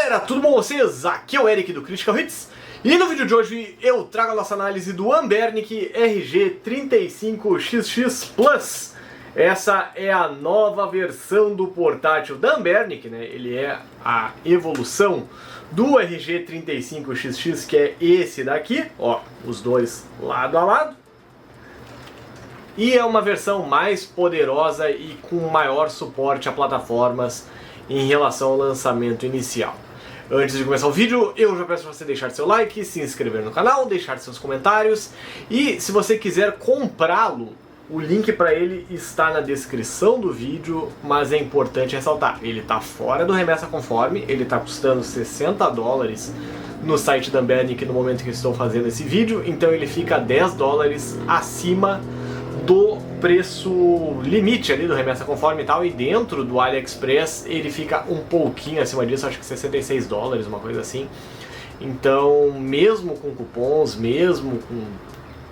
galera, tudo bom com vocês? Aqui é o Eric do Critical Hits e no vídeo de hoje eu trago a nossa análise do Anbernic RG35XX Plus. Essa é a nova versão do portátil da Anbernic, né? Ele é a evolução do RG35XX, que é esse daqui, ó, os dois lado a lado. E é uma versão mais poderosa e com maior suporte a plataformas em relação ao lançamento inicial. Antes de começar o vídeo, eu já peço para você deixar seu like, se inscrever no canal, deixar seus comentários e se você quiser comprá-lo, o link para ele está na descrição do vídeo, mas é importante ressaltar, ele está fora do Remessa Conforme, ele está custando $60 no site da Anbernic no momento que eu estou fazendo esse vídeo, então ele fica $10 acima do preço limite ali do Remessa Conforme e tal, e dentro do AliExpress ele fica um pouquinho acima disso, acho que $66, uma coisa assim. Então, mesmo com cupons, mesmo com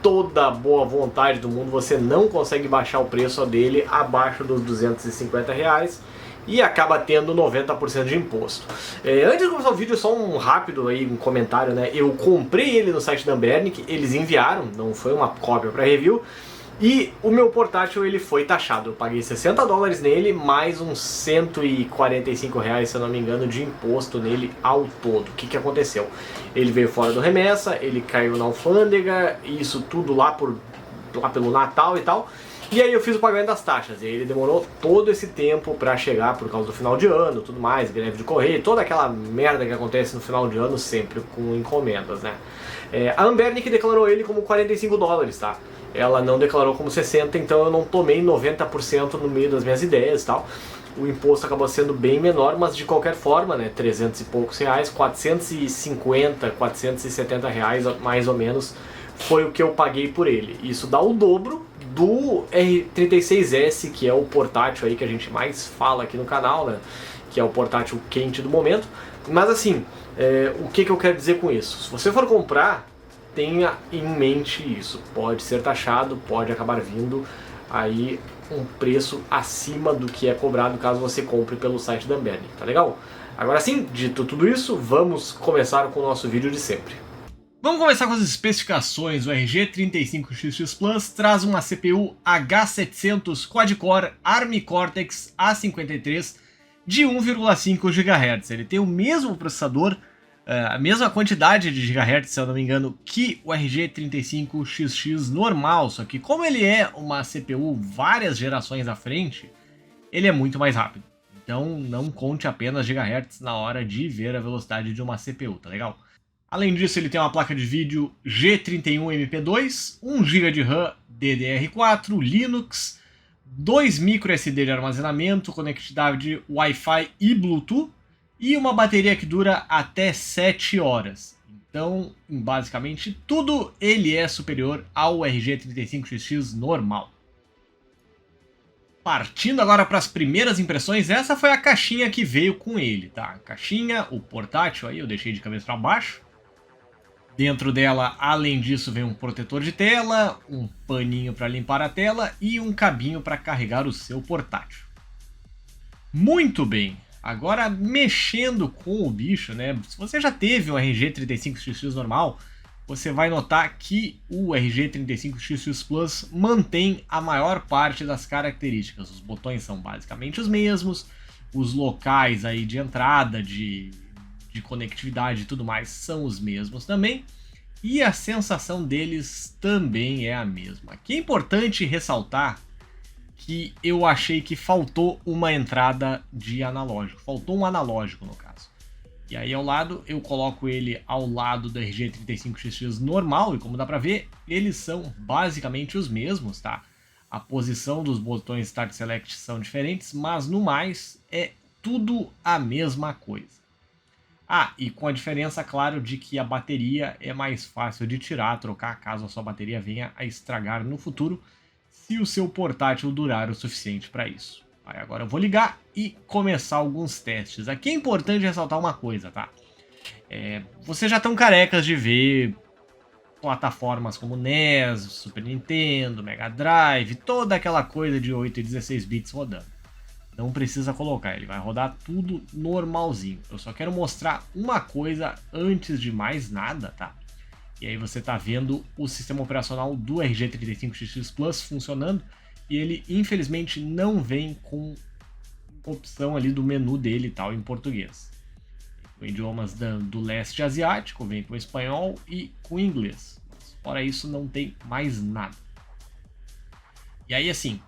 toda a boa vontade do mundo, você não consegue baixar o preço dele abaixo dos R$250 e acaba tendo 90% de imposto. Antes de começar o vídeo, só um rápido aí, um comentário, né? Eu comprei ele no site da Anbernic, eles enviaram, não foi uma cópia para review. E o meu portátil ele foi taxado, eu paguei $60 nele, mais uns R$145, se eu não me engano, de imposto nele ao todo. O que aconteceu? Ele veio fora do remessa, ele caiu na alfândega, isso tudo lá pelo Natal e tal. E aí eu fiz o pagamento das taxas, e aí ele demorou todo esse tempo pra chegar por causa do final de ano, tudo mais, greve de correio, toda aquela merda que acontece no final de ano sempre com encomendas, né? A Anbernic declarou ele como $45, tá? Ela não declarou como 60, então eu não tomei 90% no meio das minhas ideias e tal. O imposto acabou sendo bem menor, mas de qualquer forma, né, 300 e poucos reais, 450, 470 reais mais ou menos, foi o que eu paguei por ele. Isso dá o dobro do R36S, que é o portátil aí que a gente mais fala aqui no canal, né, que é o portátil quente do momento. Mas assim, o que eu quero dizer com isso? Se você for comprar, tenha em mente isso, pode ser taxado, pode acabar vindo aí um preço acima do que é cobrado caso você compre pelo site da Anbernic, tá legal? Agora sim, dito tudo isso, vamos começar com o nosso vídeo de sempre. Vamos começar com as especificações. O RG35XX Plus traz uma CPU H700 Quad-Core ARM Cortex A53 de 1,5 GHz. Ele tem o mesmo processador, a mesma quantidade de gigahertz, se eu não me engano, que o RG35XX normal, só que como ele é uma CPU várias gerações à frente, ele é muito mais rápido. Então não conte apenas gigahertz na hora de ver a velocidade de uma CPU, tá legal? Além disso, ele tem uma placa de vídeo G31MP2, 1 GB de RAM DDR4, Linux, 2 microSD de armazenamento, conectividade Wi-Fi e Bluetooth, e uma bateria que dura até 7 horas. Então, basicamente, tudo ele é superior ao RG35XX normal. Partindo agora para as primeiras impressões, essa foi a caixinha que veio com ele, tá? A caixinha, o portátil aí, eu deixei de cabeça para baixo. Dentro dela, além disso, vem um protetor de tela, um paninho para limpar a tela e um cabinho para carregar o seu portátil. Muito bem! Agora, mexendo com o bicho, né? Se você já teve um RG35XX normal, você vai notar que o RG35XX Plus mantém a maior parte das características. Os botões são basicamente os mesmos, os locais aí de entrada, de conectividade e tudo mais são os mesmos também, e a sensação deles também é a mesma. Aqui é importante ressaltar que eu achei que faltou uma entrada de analógico, faltou um analógico no caso. E aí ao lado, eu coloco ele ao lado do RG35XX normal, e como dá pra ver, eles são basicamente os mesmos, tá? A posição dos botões Start Select são diferentes, mas no mais, é tudo a mesma coisa. Ah, e com a diferença, claro, de que a bateria é mais fácil de tirar, trocar, caso a sua bateria venha a estragar no futuro, se o seu portátil durar o suficiente para isso. Aí agora eu vou ligar e começar alguns testes. Aqui é importante ressaltar uma coisa, tá? Vocês já estão carecas de ver plataformas como NES, Super Nintendo, Mega Drive, toda aquela coisa de 8 e 16 bits rodando. não precisa colocar, ele vai rodar tudo normalzinho. Eu só quero mostrar uma coisa antes de mais nada, tá? E aí você tá vendo o sistema operacional do RG35XX Plus funcionando e ele infelizmente não vem com opção ali do menu dele e tal em português. Com idiomas do leste asiático, vem com espanhol e com inglês. Mas fora isso não tem mais nada. E aí assim,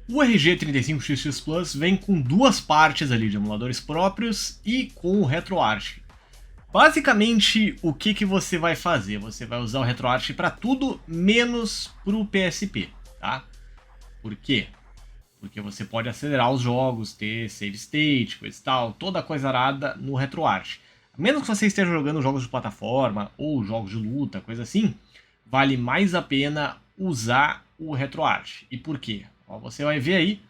o RG35XX Plus vem com duas partes ali de emuladores próprios e com o RetroArch. Basicamente, o que você vai fazer? Você vai usar o RetroArch para tudo, menos para o PSP, tá? Por quê? Porque você pode acelerar os jogos, ter save state, coisa e tal, toda a coisa arada no RetroArch. A menos que você esteja jogando jogos de plataforma ou jogos de luta, coisa assim, vale mais a pena usar o RetroArch. E por quê? Ó, você vai ver aí,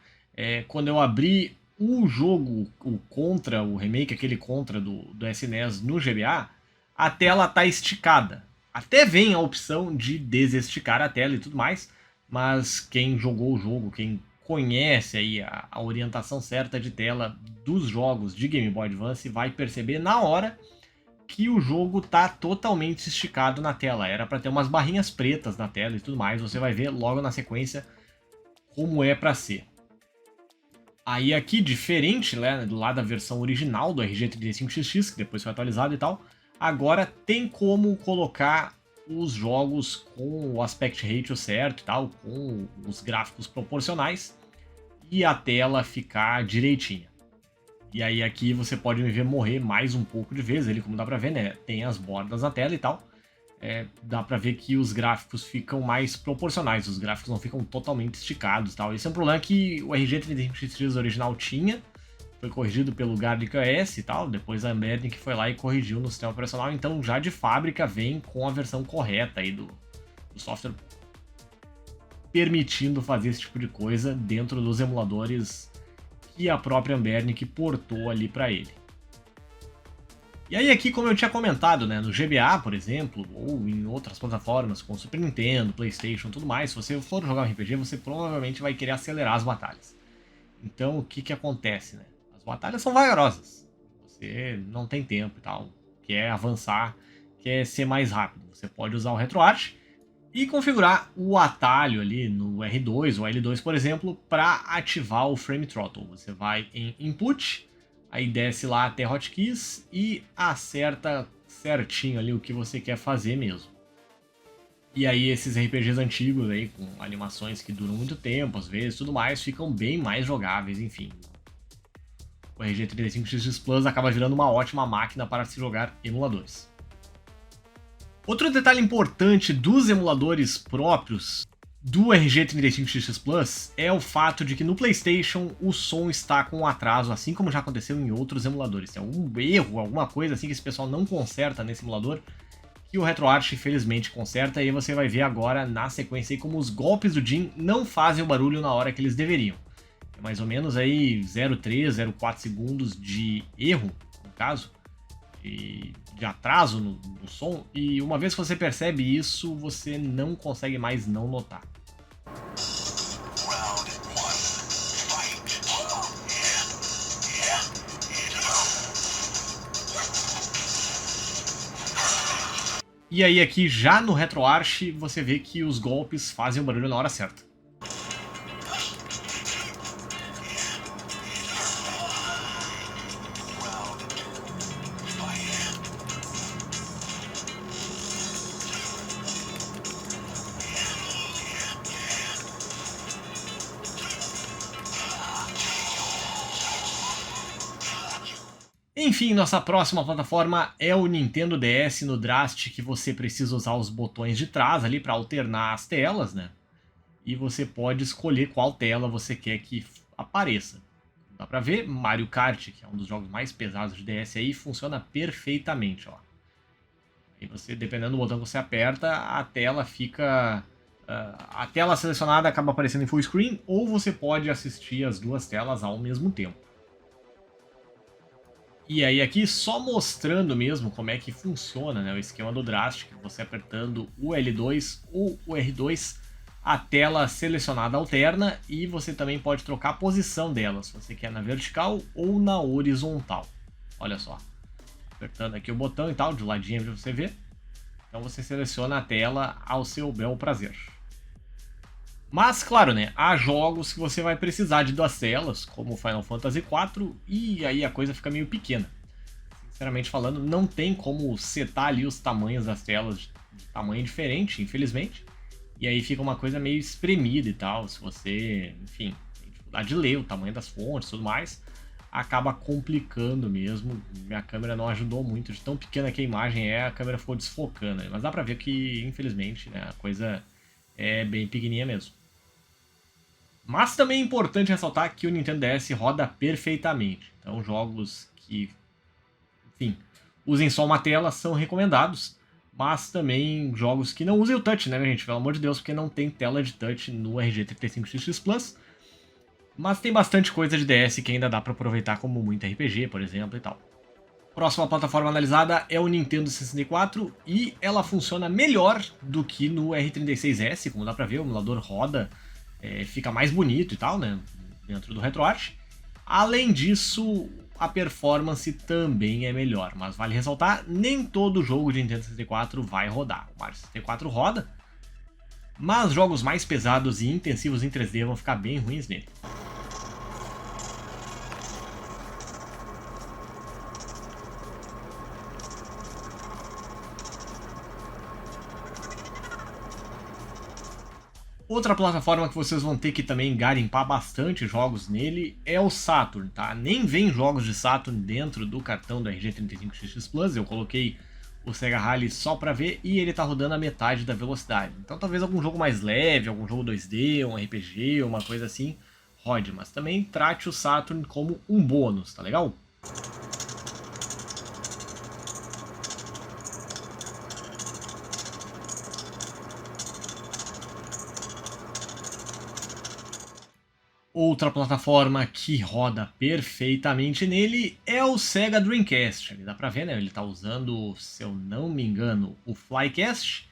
quando eu abrir o jogo, o Contra, o remake, aquele Contra do SNES no GBA, a tela está esticada. Até vem a opção de desesticar a tela e tudo mais, mas quem jogou o jogo, quem conhece aí a orientação certa de tela dos jogos de Game Boy Advance vai perceber na hora que o jogo está totalmente esticado na tela. Era para ter umas barrinhas pretas na tela e tudo mais, você vai ver logo na sequência como é para ser. Aí aqui, diferente, né, do lado da versão original do RG35XX, que depois foi atualizado e tal, agora tem como colocar os jogos com o aspect ratio certo e tal, com os gráficos proporcionais e a tela ficar direitinha. E aí aqui você pode me ver morrer mais um pouco de vezes, ele como dá pra ver, né, tem as bordas na tela e tal, dá pra ver que os gráficos ficam mais proporcionais, os gráficos não ficam totalmente esticados e tal. Esse é um problema que o RG35XX original tinha, foi corrigido pelo Garlic OS e tal, depois a Ambernic foi lá e corrigiu no sistema operacional, então já de fábrica vem com a versão correta aí do software, permitindo fazer esse tipo de coisa dentro dos emuladores que a própria Ambernic portou ali para ele. E aí aqui, como eu tinha comentado, né, no GBA, por exemplo, ou em outras plataformas como Super Nintendo, PlayStation e tudo mais, se você for jogar um RPG, você provavelmente vai querer acelerar as batalhas. Então, o que acontece, né? As batalhas são vagarosas. Você não tem tempo e tal, quer avançar, quer ser mais rápido. Você pode usar o RetroArch e configurar o atalho ali no R2 ou L2, por exemplo, para ativar o Frame Throttle. Você vai em Input, aí desce lá até Hotkeys e acerta certinho ali o que você quer fazer mesmo. E aí esses RPGs antigos aí, com animações que duram muito tempo, às vezes, tudo mais, ficam bem mais jogáveis, enfim. O RG35XX Plus acaba virando uma ótima máquina para se jogar emuladores. Outro detalhe importante dos emuladores próprios do RG35XX Plus é o fato de que no PlayStation o som está com atraso, assim como já aconteceu em outros emuladores. Tem algum erro, alguma coisa assim que esse pessoal não conserta nesse emulador, que o RetroArch infelizmente conserta, e aí você vai ver agora na sequência aí como os golpes do Jin não fazem o barulho na hora que eles deveriam. É mais ou menos aí 0,3, 0,4 segundos de erro, no caso, de atraso no som, e uma vez que você percebe isso, você não consegue mais não notar. E aí aqui já no RetroArch você vê que os golpes fazem o barulho na hora certa. Enfim, nossa próxima plataforma é o Nintendo DS. No Drastic você precisa usar os botões de trás ali para alternar as telas, né? E você pode escolher qual tela você quer que apareça. Dá pra ver, Mario Kart, que é um dos jogos mais pesados de DS aí, funciona perfeitamente, ó. E você, dependendo do botão que você aperta, a tela fica... a tela selecionada acaba aparecendo em full screen, ou você pode assistir as duas telas ao mesmo tempo. E aí aqui só mostrando mesmo como é que funciona, né, o esquema do Drastic, você apertando o L2 ou o R2 a tela selecionada alterna e você também pode trocar a posição dela, se você quer na vertical ou na horizontal. Olha só, apertando aqui o botão e tal, de ladinho para você ver. Então você seleciona a tela ao seu bel prazer. Mas, claro, né, há jogos que você vai precisar de duas telas, como Final Fantasy IV, e aí a coisa fica meio pequena. Sinceramente falando, não tem como setar ali os tamanhos das telas de tamanho diferente, infelizmente. E aí fica uma coisa meio espremida e tal, se você, enfim, tem dificuldade de ler o tamanho das fontes e tudo mais, acaba complicando mesmo. Minha câmera não ajudou muito, de tão pequena que a imagem é, a câmera ficou desfocando. Mas dá pra ver que, infelizmente, né, a coisa é bem pequenininha mesmo. Mas também é importante ressaltar que o Nintendo DS roda perfeitamente. Então jogos que, enfim, usem só uma tela são recomendados. Mas também jogos que não usem o touch, né, gente? Pelo amor de Deus, porque não tem tela de touch no RG35XX Plus. Mas tem bastante coisa de DS que ainda dá pra aproveitar, como muito RPG, por exemplo, e tal. Próxima plataforma analisada é o Nintendo 64 e ela funciona melhor do que no R36S, como dá pra ver, o emulador roda, fica mais bonito e tal, né, dentro do RetroArch. Além disso, a performance também é melhor, mas vale ressaltar, nem todo jogo de Nintendo 64 vai rodar. O Mario 64 roda, mas jogos mais pesados e intensivos em 3D vão ficar bem ruins nele. Outra plataforma que vocês vão ter que também garimpar bastante jogos nele é o Saturn, tá? Nem vem jogos de Saturn dentro do cartão do RG35XX Plus, eu coloquei o Sega Rally só pra ver e ele tá rodando a metade da velocidade. Então talvez algum jogo mais leve, algum jogo 2D, um RPG, uma coisa assim, rode. Mas também trate o Saturn como um bônus, tá legal? Outra plataforma que roda perfeitamente nele é o Sega Dreamcast. Dá pra ver, né? Ele tá usando, se eu não me engano, o Flycast,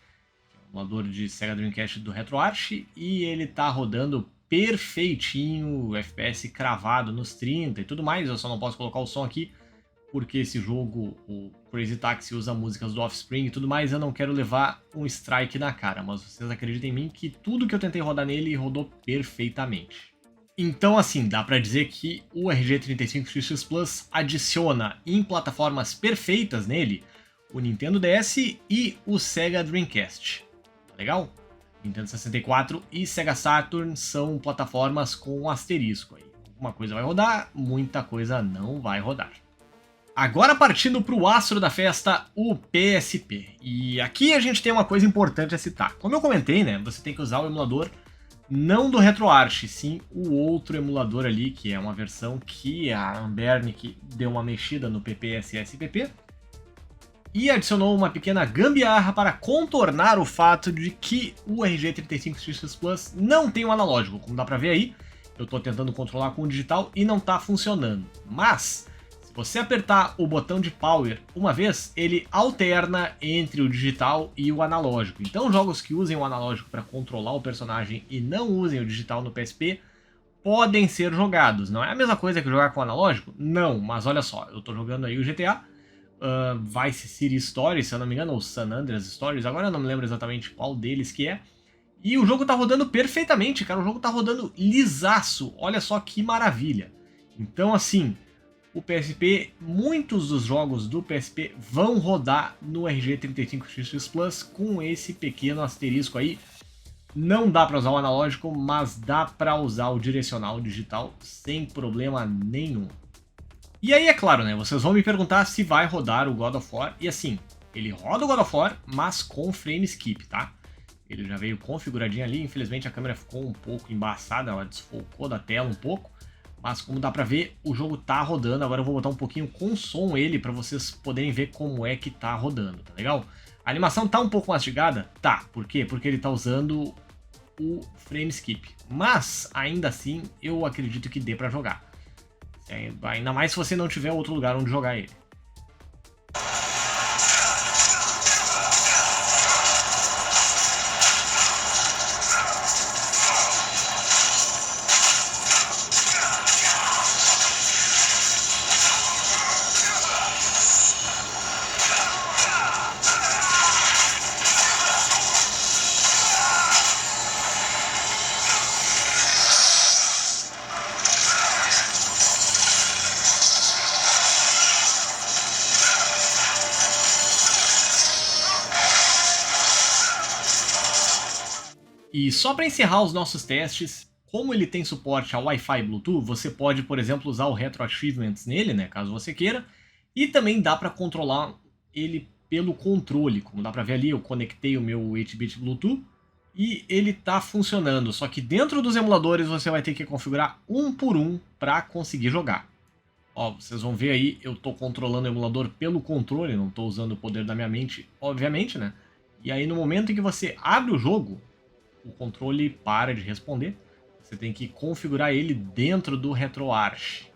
que é o emulador de Sega Dreamcast do RetroArch, e ele tá rodando perfeitinho, FPS cravado nos 30 e tudo mais. Eu só não posso colocar o som aqui, porque esse jogo, o Crazy Taxi, usa músicas do Offspring e tudo mais, eu não quero levar um strike na cara, mas vocês acreditem em mim que tudo que eu tentei rodar nele rodou perfeitamente. Então, assim, dá pra dizer que o RG35XX Plus adiciona em plataformas perfeitas nele o Nintendo DS e o Sega Dreamcast. Tá legal? Nintendo 64 e Sega Saturn são plataformas com um asterisco aí. Uma coisa vai rodar, muita coisa não vai rodar. Agora partindo para o astro da festa, o PSP. E aqui a gente tem uma coisa importante a citar. Como eu comentei, né, você tem que usar o emulador não do RetroArch, sim o outro emulador ali, que é uma versão que a Anbernic deu uma mexida no PPSS-PP e adicionou uma pequena gambiarra para contornar o fato de que o RG35XX Plus não tem um analógico. Como dá pra ver aí, eu tô tentando controlar com o digital e não tá funcionando. Mas se você apertar o botão de Power uma vez, ele alterna entre o digital e o analógico. Então jogos que usem o analógico para controlar o personagem e não usem o digital no PSP podem ser jogados. Não é a mesma coisa que jogar com o analógico? Não, mas olha só, eu tô jogando aí o GTA Vice City Stories, se eu não me engano, ou San Andreas Stories, agora eu não me lembro exatamente qual deles que é. E o jogo tá rodando perfeitamente, cara, o jogo tá rodando lisaço, olha só que maravilha. Então assim, o PSP, muitos dos jogos do PSP vão rodar no RG35XX Plus com esse pequeno asterisco aí. Não dá para usar o analógico, mas dá para usar o direcional digital sem problema nenhum. E aí, é claro, né, vocês vão me perguntar se vai rodar o God of War, e assim, ele roda o God of War, mas com frame skip, tá? Ele já veio configuradinho ali, infelizmente a câmera ficou um pouco embaçada, ela desfocou da tela um pouco, mas como dá pra ver, o jogo tá rodando. Agora eu vou botar um pouquinho com som ele pra vocês poderem ver como é que tá rodando, tá legal? A animação tá um pouco mastigada? Tá, por quê? Porque ele tá usando o frame skip, mas ainda assim eu acredito que dê pra jogar. Ainda mais se você não tiver outro lugar onde jogar ele. E só para encerrar os nossos testes, como ele tem suporte a Wi-Fi e Bluetooth, você pode, por exemplo, usar o Retro Achievements nele, né, caso você queira, e também dá para controlar ele pelo controle. Como dá para ver ali, eu conectei o meu 8-bit Bluetooth e ele está funcionando, só que dentro dos emuladores você vai ter que configurar um por um para conseguir jogar. Ó, vocês vão ver aí, eu estou controlando o emulador pelo controle, não estou usando o poder da minha mente, obviamente, né? E aí no momento em que você abre o jogo, o controle para de responder. Você tem que configurar ele dentro do RetroArch.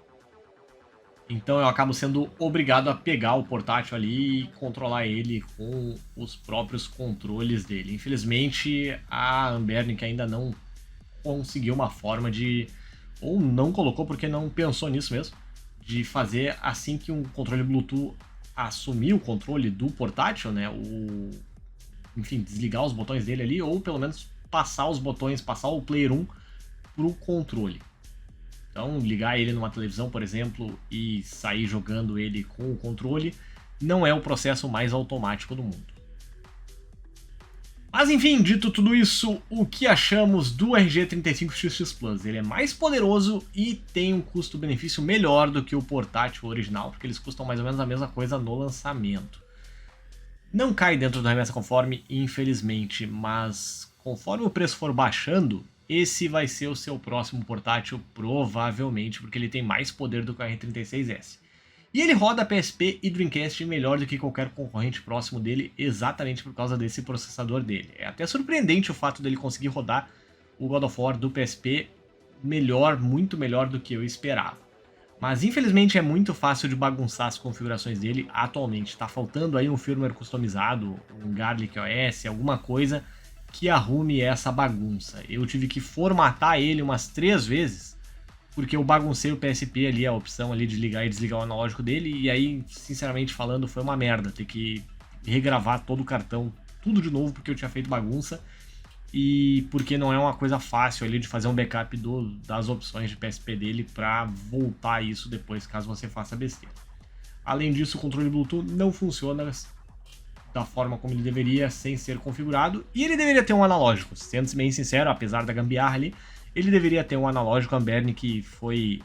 Então eu acabo sendo obrigado a pegar o portátil ali e controlar ele com os próprios controles dele. Infelizmente a Anbernic ainda não conseguiu uma forma de... ou não colocou porque não pensou nisso mesmo, de fazer assim que um controle Bluetooth assumir o controle do portátil, né? Enfim, desligar os botões dele ali, ou pelo menos passar os botões, passar o Player 1 para o controle. Então, ligar ele numa televisão, por exemplo, e sair jogando ele com o controle, não é o processo mais automático do mundo. Mas enfim, dito tudo isso, o que achamos do RG35XX Plus? Ele é mais poderoso e tem um custo-benefício melhor do que o portátil original, porque eles custam mais ou menos a mesma coisa no lançamento. Não cai dentro do remessa conforme, infelizmente, mas conforme o preço for baixando, esse vai ser o seu próximo portátil, provavelmente, porque ele tem mais poder do que o R36S. E ele roda PSP e Dreamcast melhor do que qualquer concorrente próximo dele, exatamente por causa desse processador dele. É até surpreendente o fato dele conseguir rodar o God of War do PSP melhor, muito melhor do que eu esperava. Mas infelizmente é muito fácil de bagunçar as configurações dele atualmente. Está faltando aí um firmware customizado, um Garlic OS, alguma coisa que arrume essa bagunça. Eu tive que formatar ele umas 3 vezes, porque eu baguncei o PSP ali, a opção ali de ligar e desligar o analógico dele, e aí, sinceramente falando, foi uma merda ter que regravar todo o cartão, tudo de novo, porque eu tinha feito bagunça, e porque não é uma coisa fácil ali de fazer um backup das opções de PSP dele para voltar isso depois, caso você faça besteira. Além disso, o controle Bluetooth não funciona da forma como ele deveria, sem ser configurado, e ele deveria ter um analógico, sendo bem sincero, apesar da gambiarra ali, ele deveria ter um analógico. Anbernic que foi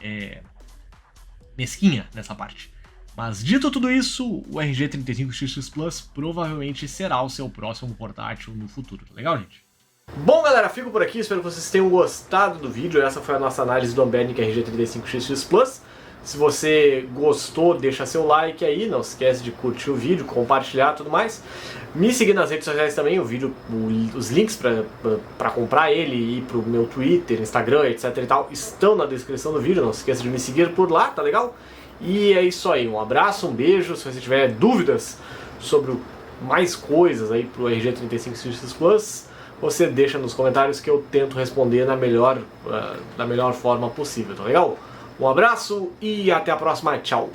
mesquinha nessa parte. Mas dito tudo isso, o RG35XX Plus provavelmente será o seu próximo portátil no futuro. Legal, gente? Bom, galera, fico por aqui, espero que vocês tenham gostado do vídeo. Essa foi a nossa análise do Anbernic RG35XX Plus. Se você gostou, deixa seu like aí, não se esquece de curtir o vídeo, compartilhar e tudo mais. Me seguir nas redes sociais também, os links para comprar ele e pro meu Twitter, Instagram, etc e tal, estão na descrição do vídeo, não se esqueça de me seguir por lá, tá legal? E é isso aí, um abraço, um beijo. Se você tiver dúvidas sobre mais coisas aí pro RG35XX Plus, você deixa nos comentários que eu tento responder da melhor forma possível, tá legal? Um abraço e até a próxima, tchau!